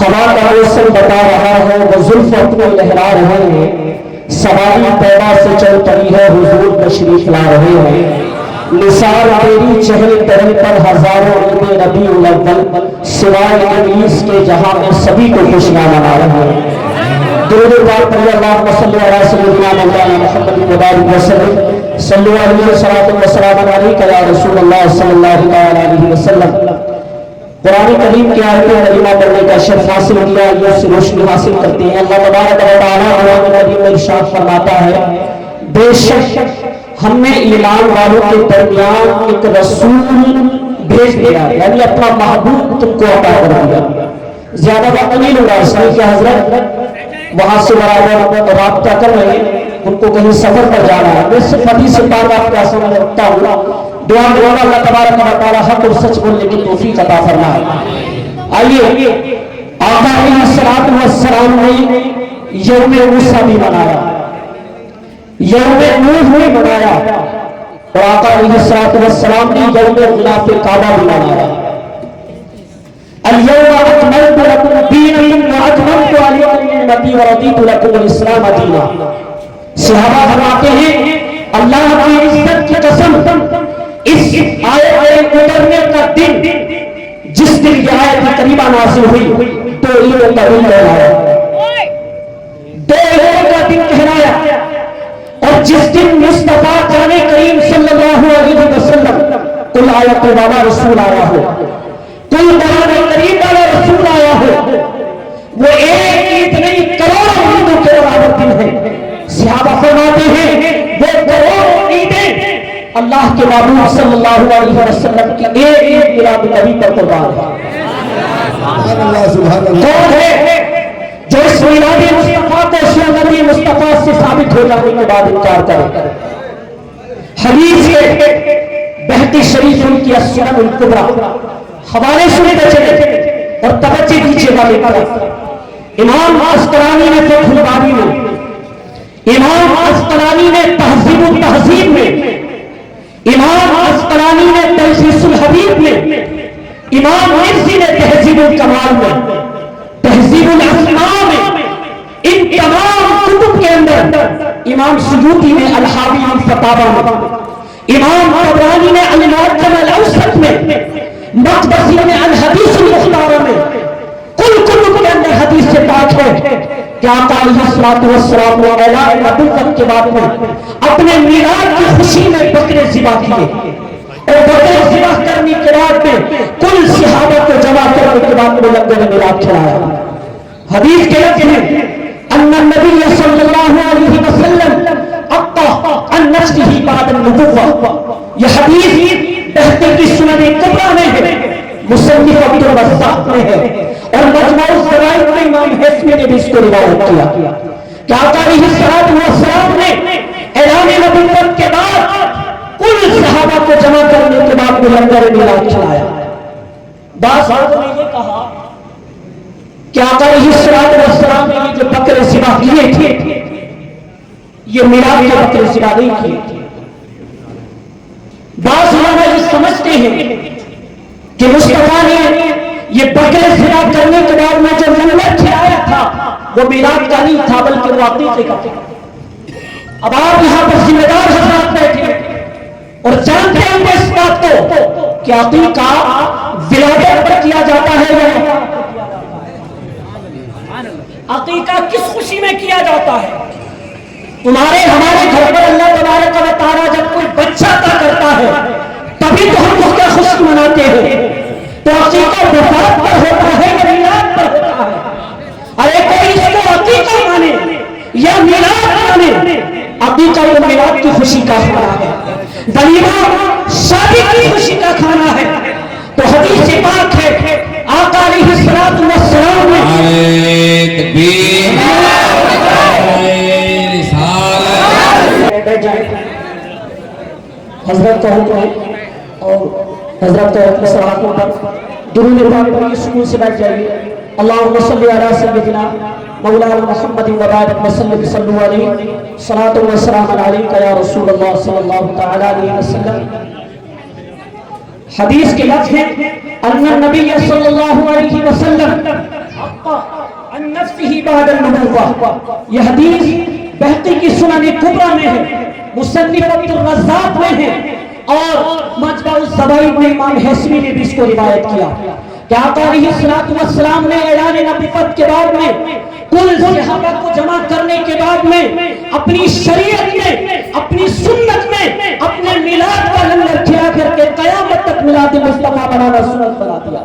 ہوا کا موسم بتا رہا ہے وہ زلف اپنی لہرا رہے ہیں، سواری پیدا سے چل پڑی ہے حضور تشریف لا رہے ہیں، نثار تیری چہل قدم پر ہزاروں عید ربیع الاول، سوائے ابلیس کے جہاں میں سبھی کو خوشیاں منا رہے ہیں۔ درود پاک پڑھیے اللہم صلی علی سیدنا مولانا محمد مبارک وسلم، صلو علیہ وسلم وسلام علیک یا رسول اللہ صلی اللہ علیہ وسلم۔ قرآن کریم کی آیت کریمہ پڑھنے کا شرف حاصل کیا، یہ اس سے روشنی حاصل کرتے ہیں۔ اللہ تبارک و تعالیٰ قرآن کریم میں ارشاد فرماتا ہے بے شک ہم نے ایمان والوں کے درمیان ایک رسول بھیج دیا، یعنی اپنا محبوب تم کو عطا کر دیا۔ زیادہ وقت نہیں لوں گا اس لیے کہ حضرت وہاں سے برابر رابطہ کر رہے ہیں، ان کو کہیں سفر پر جانا ہے۔ میں صرف حدیث سے پاک آپ کے سامنے رکھتا ہوں، دعا کرنا اللہ تبارک و تعالی حق اور سچ بولنے کی توفیق عطا فرمائے۔ آئیے آقا علیہ الصلوۃ والسلام نے یوم موسیٰ بھی منایا، یوم نوح بھی منایا، اور آقا علیہ الصلوۃ والسلام نے یوم غلاف کعبہ بھی منایا۔ اليوم اکملت لکم دینکم واتممت علیکم نعمتی ورضیت لکم الاسلام دینا۔ صحابہ فرماتے ہیں اللہ کی عزت کی قسم، اس آیت اترنے کا دن جس دن یہ آیت کریمہ نازل ہوئی تو عید کا دن کہلایا، دو عیدوں کا دن کہلایا، اور جس دن مصطفیٰ جان کریم صلی اللہ علیہ وسلم کل آیت والا رسول آیا ہو، کل قرآن کریم والا رسول آیا ہو، وہ ایک عید نہیں کروڑوں عیدوں کے برابر دن ہے۔ صحابہ فرماتے ہیں وہ کروڑوں عیدیں اللہ کے محبوب صلی اللہ علیہ وسلم کی ایک عید میلاد النبی پر قربان ہے۔ کون ہے جو اس میلاد مصطفیٰ کو سنت مصطفیٰ سے ثابت ہو جانے کے بعد انکار کرے؟ حدیث بہتی شریف ان کی السنن الکبریٰ، حوالے سنتے چلے اور توجہ دیجیے گا میری طرف۔ امام عسقلانی نے فتح الباری میں، امام عسقلانی نے تہذیب التہذیب میں، امام عسقلانی نے تلخیص الحبیب میں، امام مرزی نے تہذیب الکمال میں، تہذیب الاسماء میں، ان تمام کتب کے اندر امام سیوطی نے الحاوی الفتاوی میں، امام طبرانی نے المعجم الاوسط میں، مقدسی نے الحدیث المختار میں، کل کتب کے اندر حدیث سے پاک ہے کہ آقا علیہ الصلوۃ والسلام نے اعلان نبوت کے بعد میں اپنے میلاد کی خوشی میں بکرے ذبح کیے، اور بکرے ذبح کرنے کے بعد میں کل صحابہ کو جمع کرنے کے بعد میں لنگر میلاد کھلایا۔ حدیث کے لفظ ہیں ان النبی صلی اللہ علیہ وسلم اقطع عن نفسه بعد النبوة۔ یہ حدیث بہتی کی سنن کبریٰ میں ہے، مصنف عبد الرزاق میں ہے، اور مجموع الزوائد میں امام حسمی نے بھی اس کو روایت کیا کہ آقا علیہ الصلوۃ والسلام نے اعلان نبوت کے بعد کل صحابہ کو جمع کرنے کے بعد میں لنگر میلاد کھلایا۔ بعض لوگوں نے یہ کہا کہ آقا علیہ الصلوۃ والسلام نے یہ جو بکرے ذبح کیے تھے یہ میلاد کے بکرے ذبح نہیں کیے تھے۔ بعض لوگ یہ سمجھتے ہیں کہ مصطفیٰ نے یہ بکرے ذبح کرنے کے بعد میں جو لنگر کھلایا تھا وہ میلاد کا نہیں تھا بلکہ وہ عقیقے کا تھا۔ اب آپ یہاں پر ذمہ دار حضرات بیٹھے اور جانتے ہیں اس بات کو کہ عقیقہ ولادت پر کیا جاتا ہے یا عقیقہ کس خوشی میں کیا جاتا ہے؟ تمہارے ہمارے گھر پر اللہ تبارک و تعالیٰ جب کوئی بچہ عطا کرتا ہے تبھی تو ہم اس کا خوشی مناتے ہیں۔ تو عقیقہ وفات پر ہوتا ہے یا میلاد پر ہوتا ہے؟ ارے کوئی اس کو عقیقہ مانے یا میلاد مانے، عقیقہ و میلاد کی خوشی کا کھانا ہے، ولیمہ شادی کی خوشی کا کھانا ہے۔ تو حدیث پاک ہے آقا علیہ الصلوۃ والسلام نے حضرت کا حکم ہے اور حضرت کا حکم صحابہ پر درود پاک پڑھیے، سکون سے بیٹھ جائیے۔ اللہم صلی علی سیدنا مولانا محمد وبارک وسلم صلو علیہ صلاۃ و سلام علیک یا رسول اللہ صلی اللہ تعالی علیہ وسلم۔ حدیث کے لفظ ہیں ان النبی صلی اللہ علیہ وسلم بعد النبوہ، یہ حدیث بہقی کی سنن کبریٰ میں ہے، مصنف عبدالرزاق میں ہے، اور مجمع الزوائد میں امام حسنی نے بھی اس کو روایت کیا کہ آقا علیہ السلام نے اعلان نبوت کے بعد میں کل صحابہ کو جمع کرنے کے بعد میں اپنی شریعت میں، اپنی سنت میں اپنے میلاد کا لنگر کھلا کر کے قیامت تک میلاد مصطفیٰ بنانا سنت بنا دیا،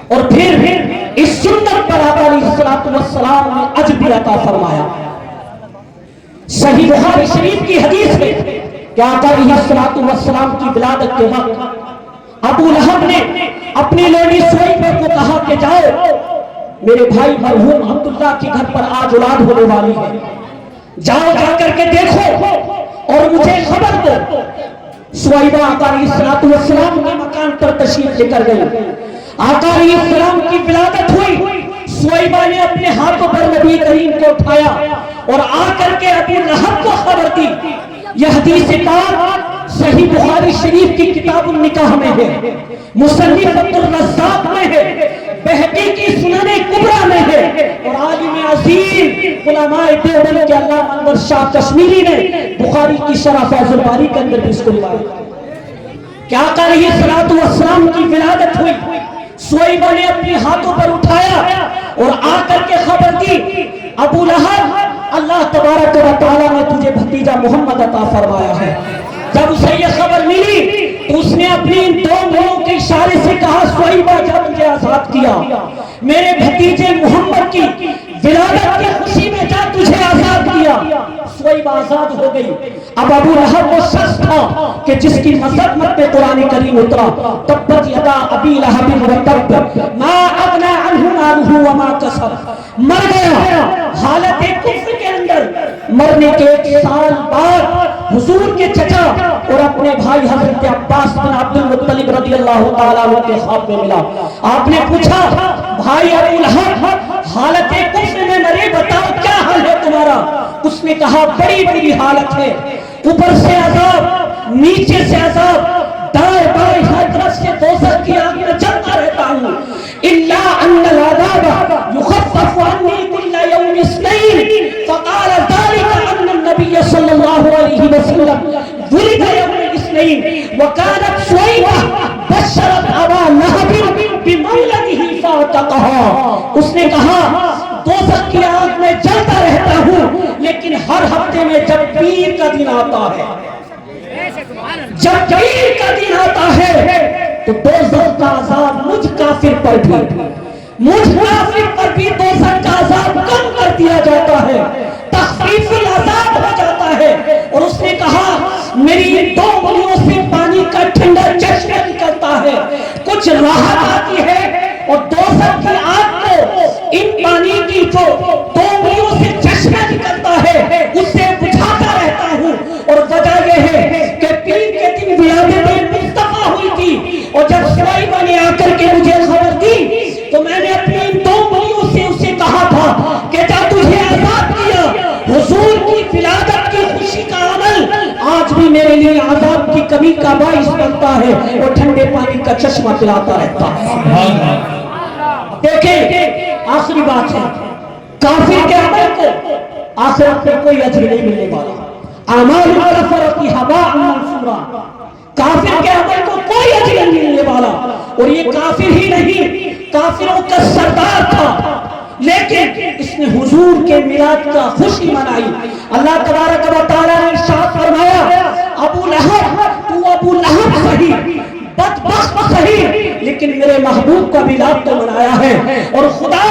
اور پھر اس سنت پر آقا علیہ السلام نے اجر بھی عطا فرمایا۔ صحیح بخاری شریف کی حدیث ہے کہ آقا علیہ السلام کی ولادت کے وقت ابو لہب نے اپنی لونڈی سویبہ کو کہا کہ جاؤ میرے بھائی مرحوم عبداللہ کے گھر پر آج اولاد ہونے والی ہے، جاؤ جا کر کے دیکھو اور مجھے خبر دو۔ سویبہ آقا علیہ السلام کے مکان پر تشریف لے کر گئی، آقا علیہ السلام کی ولادت ہوئی، سویبہ نے اپنے ہاتھوں پر نبی کریم کو اٹھایا اور آ کر کے ابو لہب کو خبر دی۔ یہ حدیث پاک صحیح بخاری شریف کی کتاب النکاح میں ہے، مصنف عبدالرزاق میں ہے، بہقی کی سنن کبریٰ میں ہے، اور عالم عظیم علماء دیوبند کے علامہ انور شاہ کشمیری نے بخاری کی شرح فیض الباری کے اندر بھی اس کو روایت کیا کہ آقا علیہ السلام کی ولادت ہوئی، سویبہ نے اپنے ہاتھوں پر اٹھایا اور آ کر کے خبر دی، ابو لہب اللہ تبارک و تعالیٰ نے تجھے بھتیجا محمد عطا فرمایا ہے۔ جب اسے یہ خبر ملی تو اس نے اپنی ان دو منہوں کے اشارے سے کہا سویبہ جا مجھے آزاد کیا، میرے بھتیجے محمد کی ولادت کی خوشی میں جا تجھے آزاد کیا۔ سویبہ آزاد ہو گئی۔ اب ابو لہب وہ شخص تھا کہ جس کی مذمت پہ قرآن کریم اترا، تبت یدا ابی لہب وتب ما اغنی عنہ مالہ وما کسب، مر گیا حالت کفر کے اندر۔ مرنے کے 1 سال بعد حضور کے چچا اور اپنے بھائی حضرت عباس بن عبد المطلب رضی اللہ تعالیٰ عنہ کے خواب میں ملا۔ آپ نے پوچھا بھائی ابو لہب حالت کفر میں مرے، بتاؤ کیا حال ہے تمہارا؟ اس نے کہا بڑی بڑی حالت ہے، اوپر سے عذاب، نیچے سے عذاب، دائیں بائیں ہر طرف سے دوزخ کی آگ میں جلتا رہتا ہوں، الا ان العذاب یخفف عنی کل یوم اثنین، فقال ذلك ان النبی صلی اللہ علیہ وسلم ولد یوم الاثنین وکانت سویبہ بشرت ابا لہب بمولدہ فاعتقها۔ اس نے کہا دوزخ کی آگ میں جلتا رہتا ہوں، لیکن ہر ہفتے میں جب پیر کا دن آتا ہے، جب پیر کا دن آتا ہے تو دوزخ کا عذاب مجھ کافر پر بھی دوزخ کا عذاب کم کر دیا جاتا ہے، تخفیف العذاب ہو جاتا ہے۔ اور اس نے کہا میری 2 انگلیوں سے پانی کا ٹھنڈا چشمہ نکلتا ہے، کچھ راحت آتی ہے، اور دوزخ کی آگ کو ان پانی کی جو 2 انگلیوں سے چشمہ نکلتا ہے اس سے بجھاتا رہتا ہوں۔ اور وجہ یہ ہے کہ پیر کے دن ولادت مصطفیٰ ہوئی تھی، اور جب سویبہ نے آ کر کے مجھے خبر دی تو میں نے اپنی ان 2 انگلیوں سے اسے کہا تھا کہ جب تجھے آزاد کیا، حضور کی ولادت کی خوشی کا عمل آج بھی میرے لیے عذاب کی کمی کا باعث بنتا ہے اور ٹھنڈے پانی کا چشمہ پلاتا رہتا ہے۔ دیکھیں آخری بات ہے، کافر کے عمل کو آخرت میں کوئی اجر نہیں ملنے والا، اعمال الکفرۃ ھباء منثورا، کافر کے عمل کو کوئی اجر نہیں ملنے والا۔ اور یہ کافر ہی نہیں، کافروں کا سردار تھا، لیکن اس نے حضور کے میلاد کا خوشی منائی۔ اللہ تبارک و تعالیٰ نے ارشاد فرمایا ابو لہب تو ابو لہب صحیح، بدبخت صحیح، لیکن میرے محبوب کا میلاد تو منایا ہے۔ اور خدا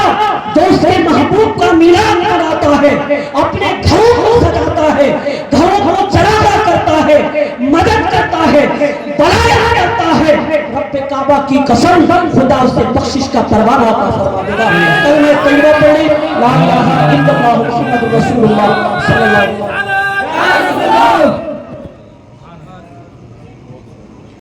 جو اس کے محبوب کا میلاد مناتا ہے اپنے گھروں کو سجاتا ہے، گھروں کو چراغا کرتا ہے، مدد کرتا ہے، بلایا کرتا ہے۔ رب کعبہ کی قسم خدا اسے بخشش کا پروانہ عطا فرما دے گا۔ کلمہ طیبہ پڑھیں لا الہ الا اللہ محمد رسول اللہ صلی اللہ علیہ وسلم۔